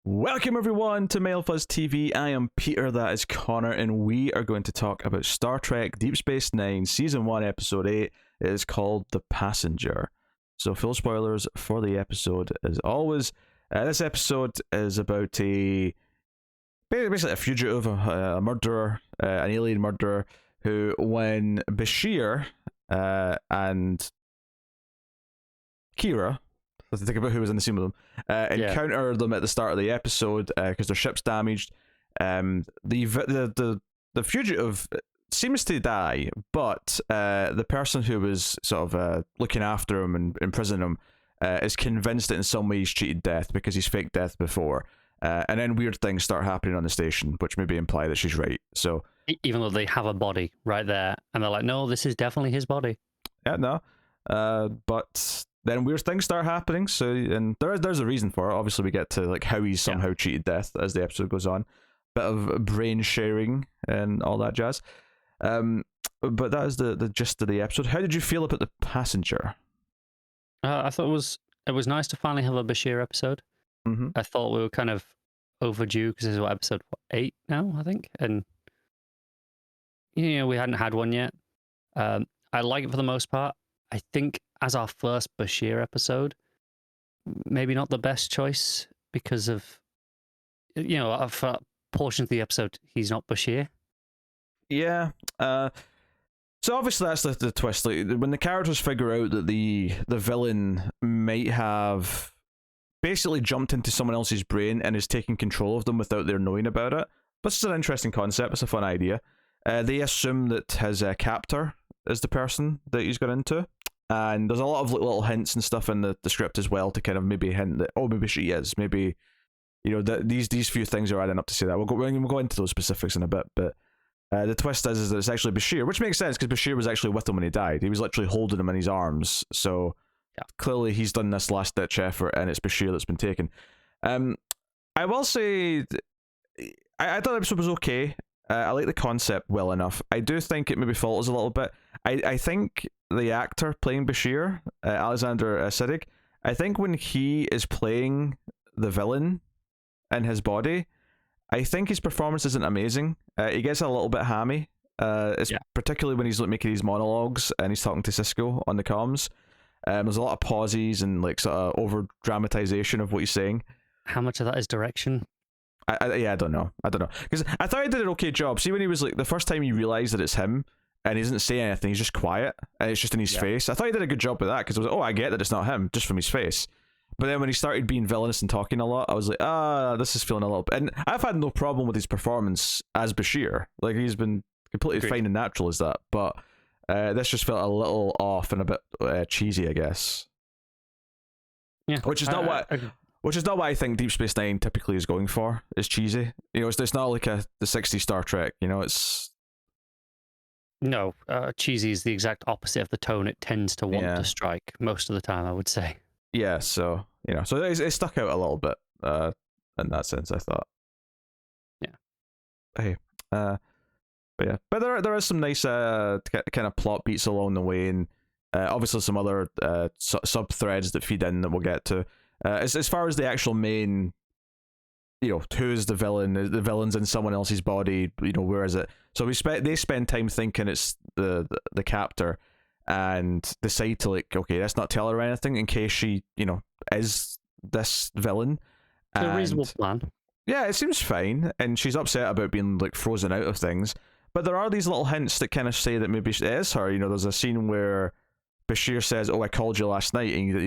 Welcome everyone to Mail Fuzz TV. I am Peter, that is Connor, and we are going to talk about Star Trek Deep Space Nine, Season 1, Episode 8. It is called The Passenger. So full spoilers for the episode as always. This episode is about basically a fugitive, a murderer, an alien murderer, who when Bashir and Kira, let's think about who was in the scene with them, encounter them at the start of the episode because their ship's damaged. The fugitive seems to die, but the person who was sort of looking after him and imprisoning him is convinced that in some way he's cheated death because he's faked death before. And then weird things start happening on the station, which maybe imply that she's right. So even though they have a body right there, and they're like, no, this is definitely his body. Yeah, no. But then weird things start happening. So, and there's a reason for it. Obviously, we get to like how he's somehow cheated death as the episode goes on. Bit of brain sharing and all that jazz. But that is the gist of the episode. How did you feel about The Passenger? I thought it was nice to finally have a Bashir episode. Mm-hmm. I thought we were kind of overdue because this is episode 8 now, I think, and we hadn't had one yet. I like it for the most part. I think as our first Bashir episode, maybe not the best choice because of for portions of the episode he's not Bashir. Yeah. So obviously that's the twist. Like when the characters figure out that the villain might have basically jumped into someone else's brain and is taking control of them without their knowing about it. This is an interesting concept. It's a fun idea. They assume that his captor is the person that he's got into. And there's a lot of little hints and stuff in the script as well to kind of maybe hint that, oh, maybe she is. Maybe, these few things are adding up to say that. We'll go into those specifics in a bit. But the twist is that it's actually Bashir, which makes sense because Bashir was actually with him when he died. He was literally holding him in his arms. So clearly he's done this last-ditch effort and it's Bashir that's been taken. I will say, I thought the episode was okay. I like the concept well enough. I do think it maybe falters a little bit. I think the actor playing Bashir, Alexander Siddig, I think when he is playing the villain in his body, I think his performance isn't amazing. He gets a little bit hammy. Particularly when he's making these monologues and he's talking to Cisco on the comms. There's a lot of pauses and like sort of over dramatization of what he's saying. How much of that is direction? I don't know because I thought he did an okay job. See, when he was like the first time you realize that it's him and he doesn't say anything, he's just quiet and it's just in his face. I thought he did a good job with that because I was like, oh, I get that it's not him just from his face. But then when he started being villainous and talking a lot, I was like, this is feeling a little bit. And I've had no problem with his performance as Bashir. Like he's been completely fine and natural as that. But this just felt a little off and a bit cheesy, I guess. Yeah, which is not what I think Deep Space Nine typically is going for. Is cheesy. It's not like the 60s Star Trek. It's no cheesy is the exact opposite of the tone it tends to want to strike most of the time, I would say. Yeah, so so it stuck out a little bit in that sense, I thought. Yeah. Hey, but there is some nice kind of plot beats along the way, and obviously some other sub threads that feed in that we'll get to. As far as the actual main, who is the villain? The villain's in someone else's body. Where is it? So they spend time thinking it's the captor. And decide to okay, let's not tell her anything in case she, is this villain. It's a reasonable plan. Yeah, it seems fine, and she's upset about being frozen out of things. But there are these little hints that kind of say that maybe it is her. There's a scene where Bashir says, "Oh, I called you last night and you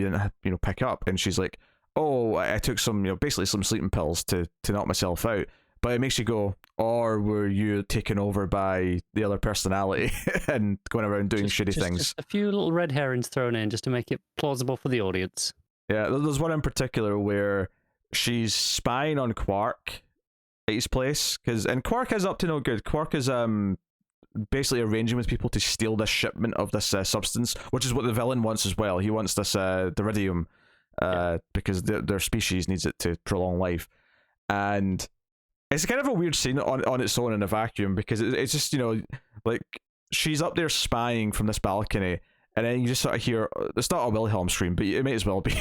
didn't pick up," and she's like, "Oh, I took some, basically some sleeping pills to knock myself out." But it makes you go, or were you taken over by the other personality and going around doing shitty things? Just a few little red herrings thrown in just to make it plausible for the audience. Yeah, there's one in particular where she's spying on Quark at his place, and Quark is up to no good. Quark is basically arranging with people to steal this shipment of this substance, which is what the villain wants as well. He wants this deridium because their species needs it to prolong life. And it's kind of a weird scene on its own in a vacuum because it's just, she's up there spying from this balcony and then you just sort of hear, it's not a Wilhelm scream, but it may as well be.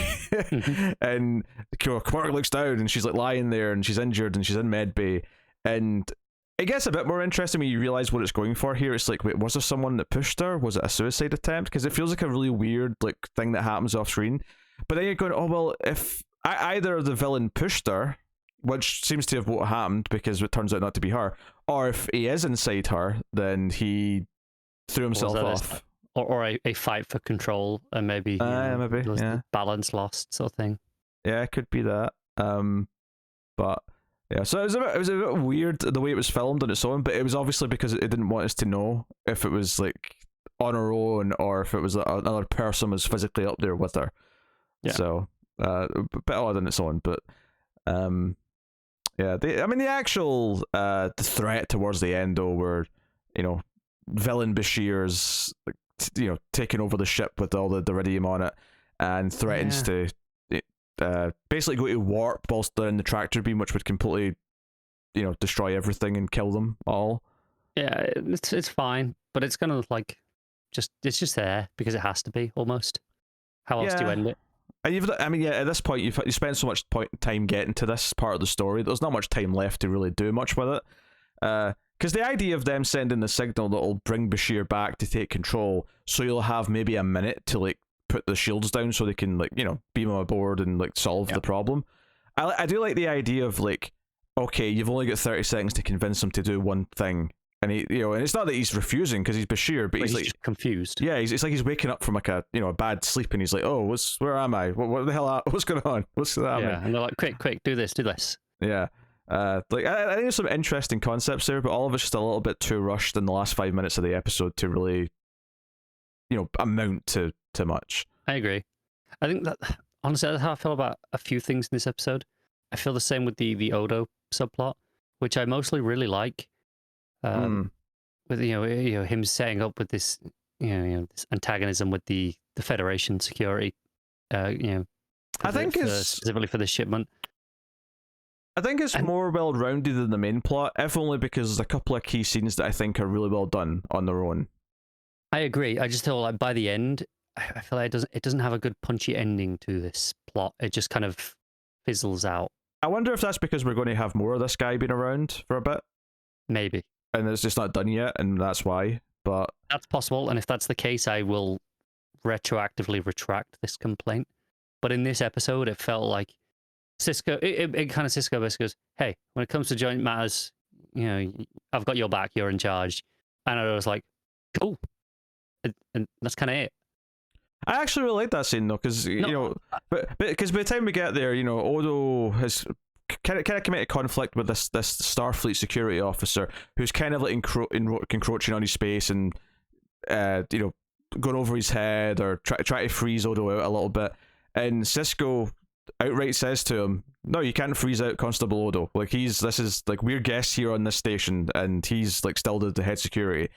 And Quark looks down, and she's like lying there, and she's injured, and she's in med bay, and it gets a bit more interesting when you realize what it's going for here. It's like, wait, was there someone that pushed her? Was it a suicide attempt? Because it feels like a really weird like thing that happens off screen. But then you're going, oh well, if either the villain pushed her, which seems to have what happened because it turns out not to be her, or if he is inside her, then he threw himself off. Or a fight for control, and maybe maybe balance lost sort of thing. Yeah, it could be that. But yeah, so it was a bit weird the way it was filmed on its own, but it was obviously because it didn't want us to know if it was like on her own or if it was another person was physically up there with her. Yeah. So a bit odd on its own, but yeah. The actual the threat towards the end though, where villain Bashir's like taking over the ship with all the iridium on it and threatens to basically go to warp whilst they're in the tractor beam, which would completely destroy everything and kill them all. Yeah, it's fine, but it's kind of like it's just there because it has to be almost. How else do you end it? At this point, you spend so much time getting to this part of the story. There's not much time left to really do much with it. Because the idea of them sending the signal that will bring Bashir back to take control, so you'll have maybe a minute to like put the shields down so they can like beam them aboard and like solve the problem. I do like the idea of like, okay, you've only got 30 seconds to convince him to do one thing. And he, and it's not that he's refusing because he's Bashir, but he's like just confused. Yeah, it's like he's waking up from like a a bad sleep, and he's like, oh, where am I? What the hell? What's going on? What's happening? Yeah, and they're like, quick, do this. Yeah, like I think there's some interesting concepts there, but all of it's just a little bit too rushed in the last 5 minutes of the episode to really, amount to much. I agree. I think that honestly, that's how I feel about a few things in this episode. I feel the same with the Odo subplot, which I mostly really like. With him setting up with this this antagonism with the Federation security, I think it's specifically for the shipment. I think it's more well rounded than the main plot, if only because there's a couple of key scenes that I think are really well done on their own. I agree. I just feel like by the end, I feel like it doesn't have a good punchy ending to this plot. It just kind of fizzles out. I wonder if that's because we're going to have more of this guy being around for a bit. Maybe. And it's just not done yet, and that's why. But that's possible, and if that's the case, I will retroactively retract this complaint. But in this episode, it felt like Cisco. It kind of Cisco basically goes, "Hey, when it comes to joint matters, I've got your back. You're in charge." And I was like, "Cool," and that's kind of it. I actually really like that scene though, because but because by the time we get there, Odo has kind of committed conflict with this Starfleet security officer who's kind of like encroaching on his space and going over his head or try to freeze Odo out a little bit, and Cisco outright says to him, "No, you can't freeze out Constable Odo. Like this is like we're guests here on this station, and he's like still the head security."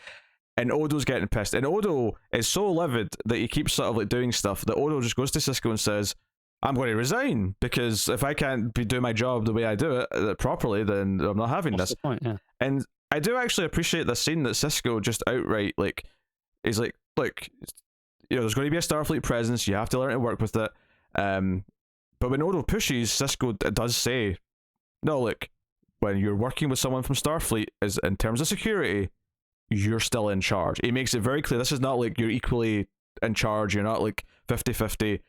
And Odo's getting pissed, and Odo is so livid that he keeps sort of like doing stuff that Odo just goes to Cisco and says, "I'm going to resign because if I can't be doing my job the way I do it properly, then I'm not having this." The point, yeah. And I do actually appreciate this scene that Cisco just outright like is like, "Look, there's going to be a Starfleet presence. You have to learn to work with it." But when Odo pushes, Cisco does say, "No, look, when you're working with someone from Starfleet, is in terms of security, you're still in charge." He makes it very clear this is not like you're equally in charge. You're not like 50-50.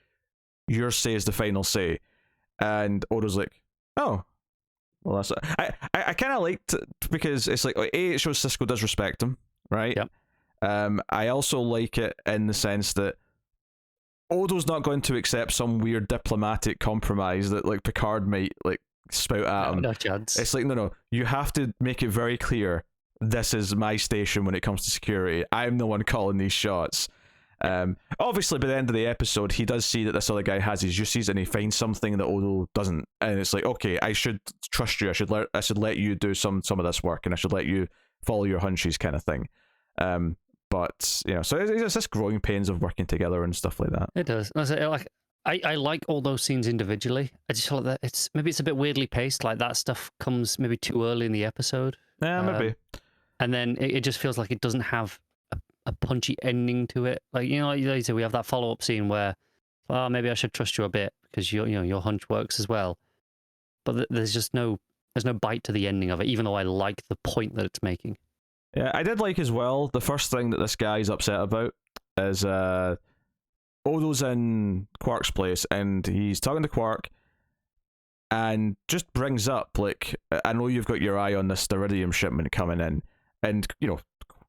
Your say is the final say. And Odo's like, "Oh, well, that's I kind of liked it because it's like, it shows Cisco does respect him, right? Yep. I also like it in the sense that Odo's not going to accept some weird diplomatic compromise that like Picard might like spout at him. No chance. It's like, no, you have to make it very clear this is my station when it comes to security. I'm the one calling these shots. Obviously by the end of the episode he does see that this other guy has his uses and he finds something that Odo doesn't, and it's like, okay, I should trust you, I should let you do some of this work, and I should let you follow your hunches kind of thing. But so it's just growing pains of working together and stuff like that. It does. I like all those scenes individually. I just feel like that it's a bit weirdly paced, like that stuff comes maybe too early in the episode. Yeah, maybe. And then it just feels like it doesn't have a punchy ending to it. Like, like you said, we have that follow-up scene where, oh, maybe I should trust you a bit because your hunch works as well. But there's just there's no bite to the ending of it, even though I like the point that it's making. Yeah, I did like as well, the first thing that this guy's upset about is Odo's in Quark's place, and he's talking to Quark, and just brings up, like, I know you've got your eye on this Iridium shipment coming in, and,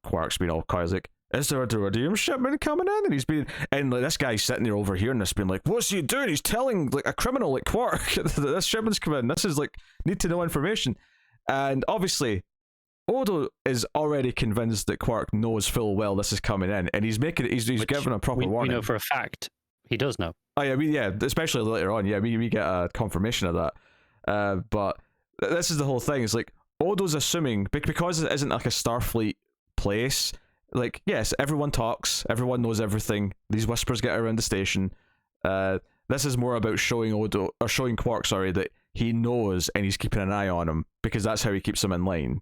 Quark's been all quiet, like, is there a Iridium shipment coming in? And he's been, and like, this guy's sitting there overhearing this, being like, what's he doing? He's telling, like, a criminal like Quark that this shipment's coming in. This is, like, need to know information. And obviously, Odo is already convinced that Quark knows full well this is coming in, and he's giving a proper warning. We know for a fact he does know. Oh yeah, especially later on. Yeah, we get a confirmation of that. But this is the whole thing. It's like Odo's assuming because it isn't like a Starfleet place. Like, yes, everyone talks, everyone knows everything. These whispers get around the station. This is more about showing Quark, that he knows and he's keeping an eye on him because that's how he keeps him in line.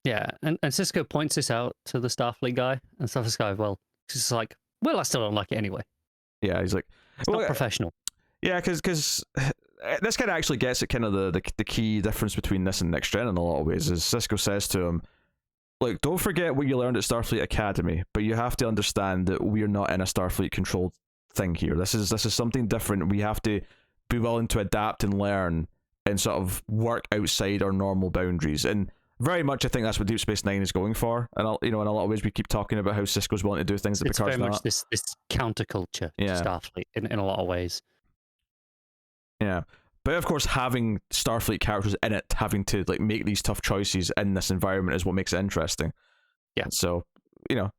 Yeah, and Sisko points this out to the Starfleet guy, and Starfleet guy, it's like, I still don't like it anyway. Yeah, he's like, it's not professional. Yeah, because this kind of actually gets at kind of the key difference between this and Next Gen in a lot of ways. Is Sisko says to him, look, don't forget what you learned at Starfleet Academy, but you have to understand that we're not in a Starfleet controlled thing here. This is something different. We have to be willing to adapt and learn and sort of work outside our normal boundaries. And very much, I think that's what Deep Space Nine is going for. And in a lot of ways, we keep talking about how Sisko's willing to do things that Picard's very much not. This counterculture to Starfleet in a lot of ways. Yeah, but of course, having Starfleet characters in it, having to like make these tough choices in this environment, is what makes it interesting. Yeah. So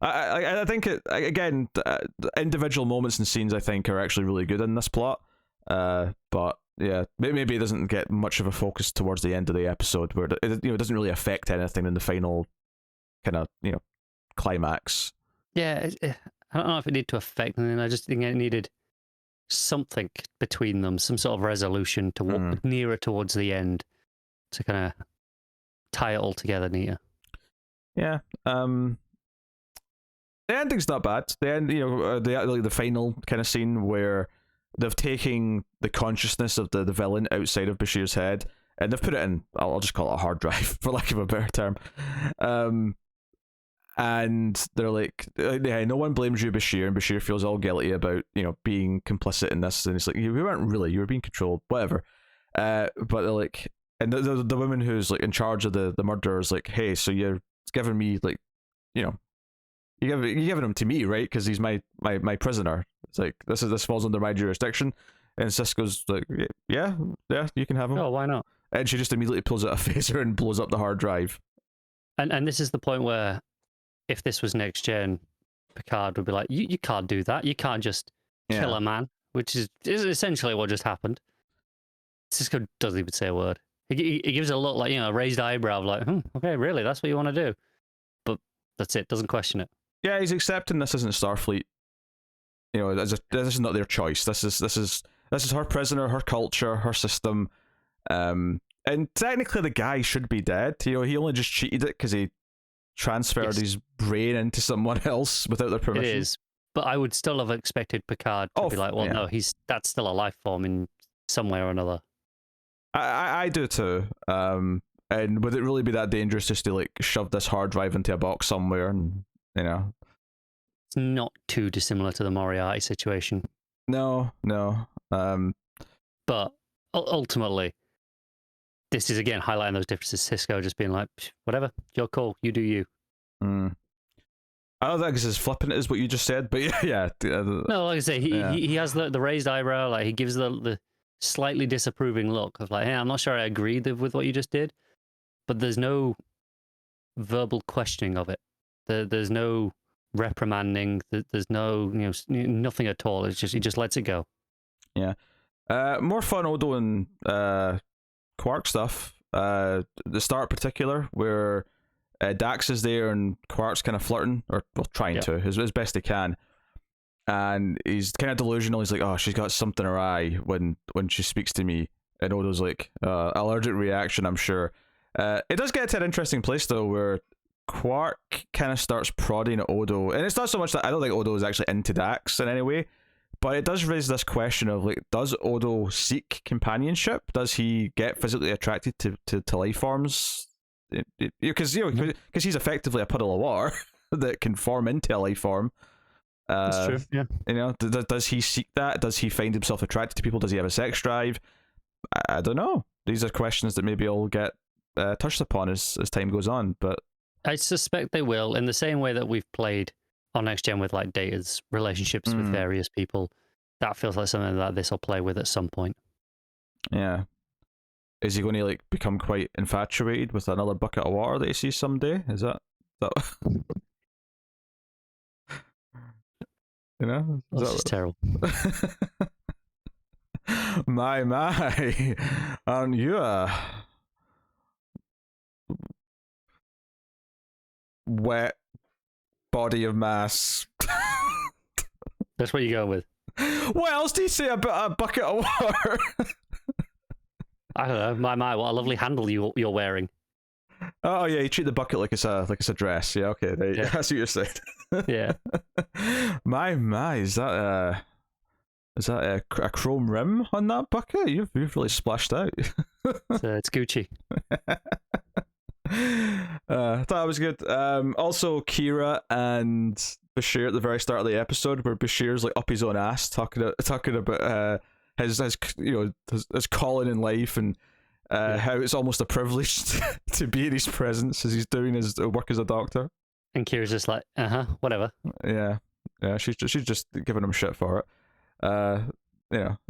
I think again, individual moments and scenes I think are actually really good in this plot. But yeah, maybe it doesn't get much of a focus towards the end of the episode, where it doesn't really affect anything in the final kind of climax. Yeah, I don't know if it needed to affect anything. I just think it needed something between them, some sort of resolution to walk nearer towards the end to kind of tie it all together neater. Yeah. The ending's not bad. The end, the final kind of scene where they've taken the consciousness of the villain outside of Bashir's head, and they've put it in, I'll just call it a hard drive, for lack of a better term. And they're like, yeah, no one blames you, Bashir, and Bashir feels all guilty about, being complicit in this, and it's like, we weren't really, you were being controlled, whatever. But they're like, and the woman who's like in charge of the murderer is like, hey, so you're giving me, like, you're giving him to me, right? Because he's my prisoner. It's like, this falls under my jurisdiction. And Sisko's like, yeah, you can have him. Oh, why not? And she just immediately pulls out a phaser and blows up the hard drive. And this is the point where, if this was Next Gen, Picard would be like, you can't do that. You can't just kill a man, which is essentially what just happened. Sisko doesn't even say a word. He gives a look like, a raised eyebrow, like, okay, really, that's what you want to do. But that's it, doesn't question it. Yeah, he's accepting this isn't Starfleet. This is not their choice. This is her prisoner, her culture, her system. And technically the guy should be dead. He only just cheated it because he transferred his brain into someone else without their permission. It is, but I would still have expected Picard to be like, well, no, that's still a life form in some way or another. I do too. And would it really be that dangerous just to like shove this hard drive into a box somewhere? And it's not too dissimilar to the Moriarty situation. No. But ultimately, this is again highlighting those differences. Sisko just being like, whatever, your call, you do you. I don't think it's as flippant as what you just said, but yeah. No, like I say, he has the raised eyebrow, like he gives the slightly disapproving look of like, hey, I'm not sure I agree with what you just did, but there's no verbal questioning of it. There's no reprimanding. There's no nothing at all. It's just he just lets it go. Yeah. More fun Odo and Quark stuff. The start particular where Dax is there and Quark's kind of flirting, or trying to as best he can, and he's kind of delusional. He's like, oh, she's got something in her eye when she speaks to me, and Odo's like, allergic reaction, I'm sure. It does get to an interesting place though, where Quark kind of starts prodding at Odo, and it's not so much that I don't think Odo is actually into Dax in any way, but it does raise this question of like, does Odo seek companionship? Does he get physically attracted to life forms? Because he's effectively a puddle of water that can form into a life form. That's true. Yeah. Does he seek that? Does he find himself attracted to people? Does he have a sex drive? I don't know. These are questions that maybe will get touched upon as time goes on, but I suspect they will, in the same way that we've played on Next Gen with like Data's relationships with various people. That feels like something that this will play with at some point. Yeah. Is he going to like become quite infatuated with another bucket of water that he sees someday? Is that... you know? This is terrible. My, aren't you a wet body of mass? That's what you go with. What else do you say about a bucket of water? I don't know. My, what a lovely handle you're wearing. Oh yeah, you treat the bucket like it's a dress. Yeah, okay, that's what you're saying. Yeah. My, is that a chrome rim on that bucket? You've really splashed out. It's Gucci. I thought it was good. Also, Kira and Bashir at the very start of the episode, where Bashir's like up his own ass talking about his calling in life and how it's almost a privilege to be in his presence as he's doing his work as a doctor. And Kira's just like, whatever. Yeah, she's just giving him shit for it. They're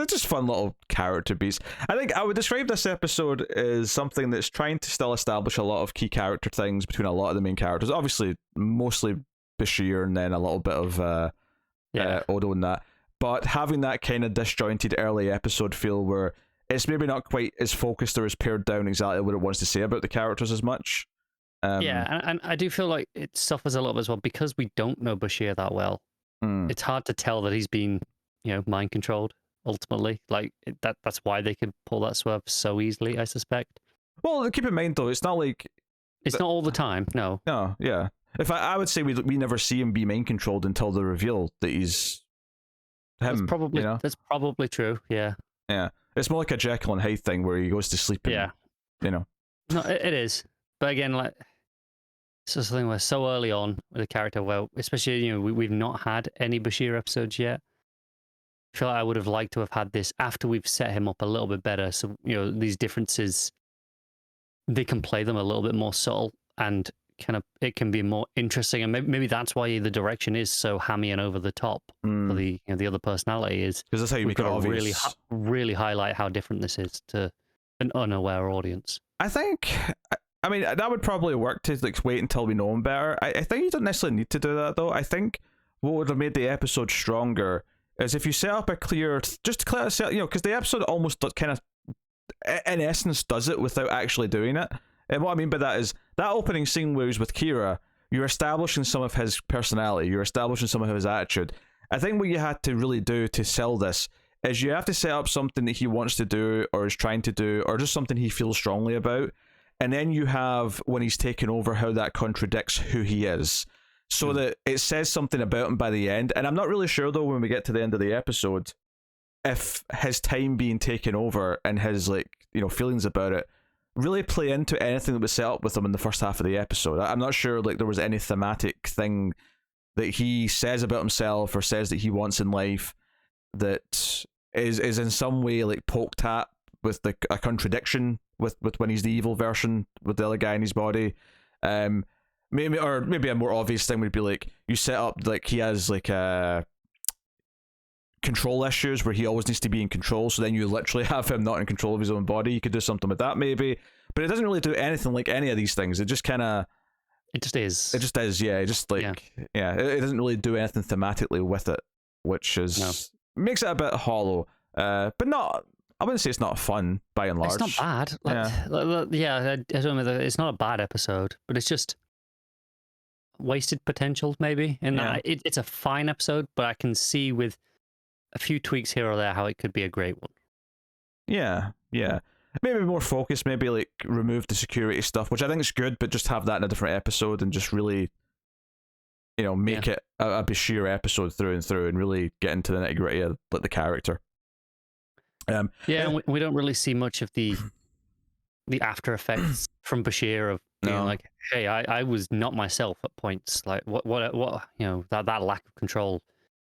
just fun little character beats. I think I would describe this episode as something that's trying to still establish a lot of key character things between a lot of the main characters. Obviously, mostly Bashir and then a little bit of Odo and that. But having that kind of disjointed early episode feel where it's maybe not quite as focused or as pared down exactly what it wants to say about the characters as much. And I do feel like it suffers a little bit as well because we don't know Bashir that well. It's hard to tell that he's been, mind controlled ultimately. Like that's why they could pull that swerve so easily, I suspect. Well, keep in mind though, it's not like it's not all the time. No, yeah. If I would say we never see him be mind controlled until the reveal that he's him. That's probably true. Yeah. Yeah. It's more like a Jekyll and Hyde thing where he goes to sleep. And, No, it is. But again, like it's just something where so early on with a character, well, especially we've not had any Bashir episodes yet. I feel like I would have liked to have had this after we've set him up a little bit better. So these differences, they can play them a little bit more subtle and kind of it can be more interesting. And maybe that's why the direction is so hammy and over the top for the the other personality is because that's how you make it obvious. Really highlight how different this is to an unaware audience. I think. I mean, that would probably work to like wait until we know him better. I think you don't necessarily need to do that though. I think what would have made the episode stronger is if you set up a clear, because the episode almost kind of, in essence, does it without actually doing it. And what I mean by that is that opening scene where he's with Kira, you're establishing some of his personality, you're establishing some of his attitude. I think what you had to really do to sell this is you have to set up something that he wants to do or is trying to do or just something he feels strongly about. And then you have, when he's taken over, how that contradicts who he is. So that it says something about him by the end. And I'm not really sure, though, when we get to the end of the episode, if his time being taken over and his, feelings about it really play into anything that was set up with him in the first half of the episode. I'm not sure, there was any thematic thing that he says about himself or says that he wants in life that is in some way, poked at with a contradiction with when he's the evil version with the other guy in his body. Maybe a more obvious thing would be you set up he has control issues where he always needs to be in control, so then you literally have him not in control of his own body. You could do something with that maybe, but it doesn't really do anything like any of these things. It just kind of it just is yeah. It just it doesn't really do anything thematically with it, which is makes it a bit hollow, but not. I wouldn't say it's not fun by and large. It's not bad. I don't know. It's not a bad episode, but it's just wasted potential, maybe. And it's a fine episode, but I can see with a few tweaks here or there how it could be a great one. Yeah. maybe more focused, maybe like remove the security stuff, which I think is good, but just have that in a different episode and just really, make it a Bashir episode through and through, and really get into the nitty gritty of like the character. And we don't really see much of the after effects from Bashir of being like, hey, I was not myself at points. Like what that lack of control,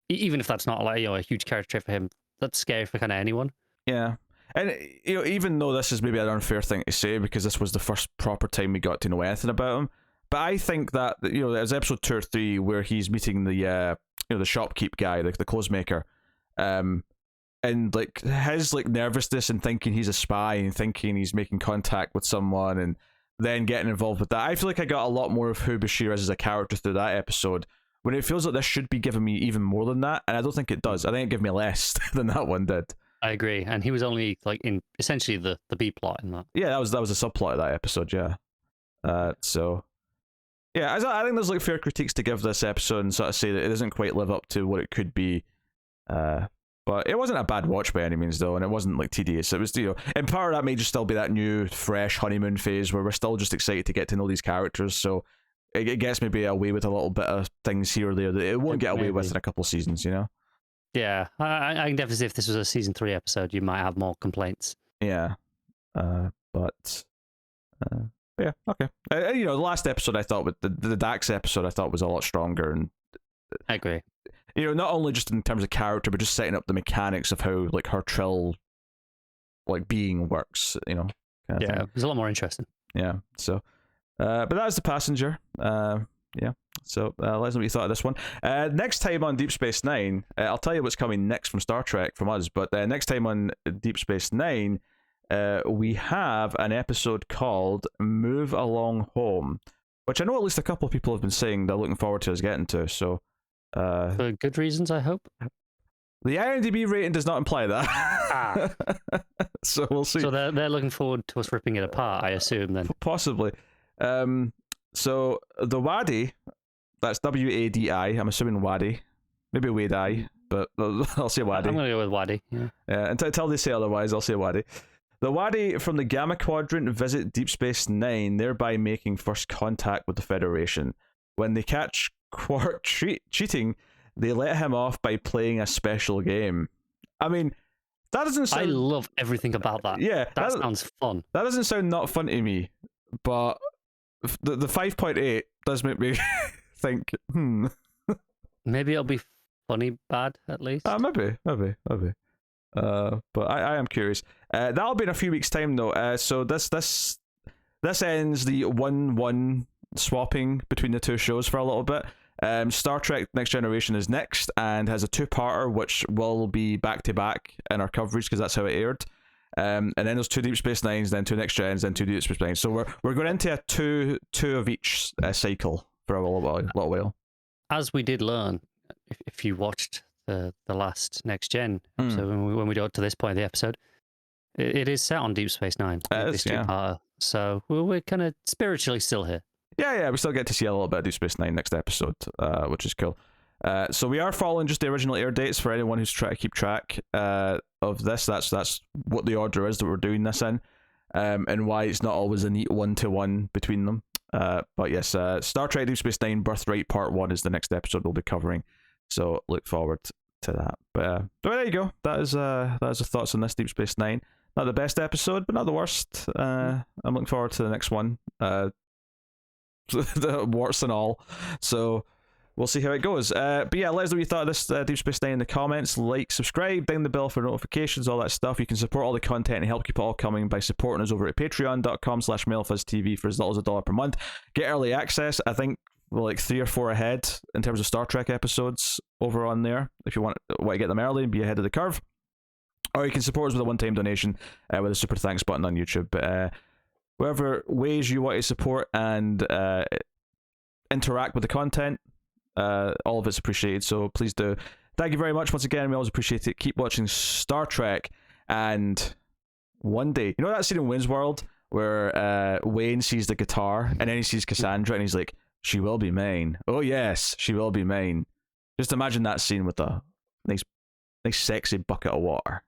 even if that's not like a huge character trait for him, that's scary for kind of anyone. Yeah. And even though this is maybe an unfair thing to say because this was the first proper time we got to know anything about him, but I think that there's episode 2 or 3 where he's meeting the the shopkeep guy, like the clothes maker, and like his like nervousness and thinking he's a spy and thinking he's making contact with someone and then getting involved with that. I feel like I got a lot more of who Bashir is as a character through that episode, when it feels like this should be giving me even more than that, and I don't think it does. I think it gave me less than that one did. I agree, and he was only like in essentially the B plot in that. Yeah, that was a subplot of that episode. Yeah, so yeah, I think there's like fair critiques to give this episode and sort of say that it doesn't quite live up to what it could be. But it wasn't a bad watch by any means, though, and it wasn't like tedious. It was, and part of that may just still be that new, fresh honeymoon phase where we're still just excited to get to know these characters. So it gets maybe away with a little bit of things here or there that it won't get away with in a couple seasons, Yeah, I can definitely see if this was a season 3 episode, you might have more complaints. Yeah, but yeah, okay. The last episode I thought with the Dax episode I thought was a lot stronger, and I agree. Not only just in terms of character, but just setting up the mechanics of how like her Trill like being works. Kind of yeah, thing. It was a lot more interesting. Yeah. So, but that was The Passenger. Yeah. So let us know what you thought of this one. Next time on Deep Space Nine, I'll tell you what's coming next from Star Trek from us. But next time on Deep Space Nine, we have an episode called "Move Along Home," which I know at least a couple of people have been saying they're looking forward to us getting to. So. For good reasons, I hope. The IMDb rating does not imply that. So we'll see. So they're looking forward to us ripping it apart, I assume, then. Possibly. So the Wadi, that's Wadi. I'm assuming Wadi. Maybe Wadi, but I'll say Wadi. I'm going to go with Wadi. Yeah. Until they say otherwise, I'll say Wadi. The Wadi from the Gamma Quadrant visit Deep Space Nine, thereby making first contact with the Federation. When they catch Quark cheating, they let him off by playing a special game. I mean, that doesn't sound... I love everything about that. Yeah. That sounds fun. That doesn't sound not fun to me, but the 5.8 does make me think, Maybe it'll be funny bad, at least. Maybe. But I am curious. That'll be in a few weeks' time, though. So this ends the 1-1 swapping between the two shows for a little bit. Star Trek Next Generation is next and has a 2-parter which will be back to back in our coverage because that's how it aired. And then there's 2 Deep Space Nines, then 2 Next Gens, then 2 Deep Space Nines. So we're going into a two of each cycle for a little while. As we did learn, if you watched the last Next Gen episode, when we got to this point of the episode, it is set on Deep Space Nine. So we're kind of spiritually still here. Yeah, we still get to see a little bit of Deep Space Nine next episode, which is cool. So we are following just the original air dates for anyone who's trying to keep track of this. That's what the order is that we're doing this in, and why it's not always a neat 1-to-1 between them. But yes, Star Trek Deep Space Nine Birthright Part 1 is the next episode we'll be covering. So look forward to that. But there you go. That is the thoughts on this Deep Space Nine. Not the best episode, but not the worst. I'm looking forward to the next one. The warts and all. So we'll see how it goes. But yeah, let us know what you thought of this Deep Space Nine in the comments. Like, subscribe, ding the bell for notifications, all that stuff. You can support all the content and help keep it all coming by supporting us over at patreon.com/MailFuzzTV for as little as $1 per month. Get early access. I think we're like 3 or 4 ahead in terms of Star Trek episodes over on there. If you want to get them early and be ahead of the curve. Or you can support us with a one-time donation with a super thanks button on YouTube. But whatever ways you want to support and interact with the content, all of it's appreciated, so please do. Thank you very much once again. We always appreciate it. Keep watching Star Trek, and one day, you know that scene in Wayne's World where Wayne sees the guitar and then he sees Cassandra and he's like, she will be mine. Oh yes, she will be mine. Just imagine that scene with a nice sexy bucket of water.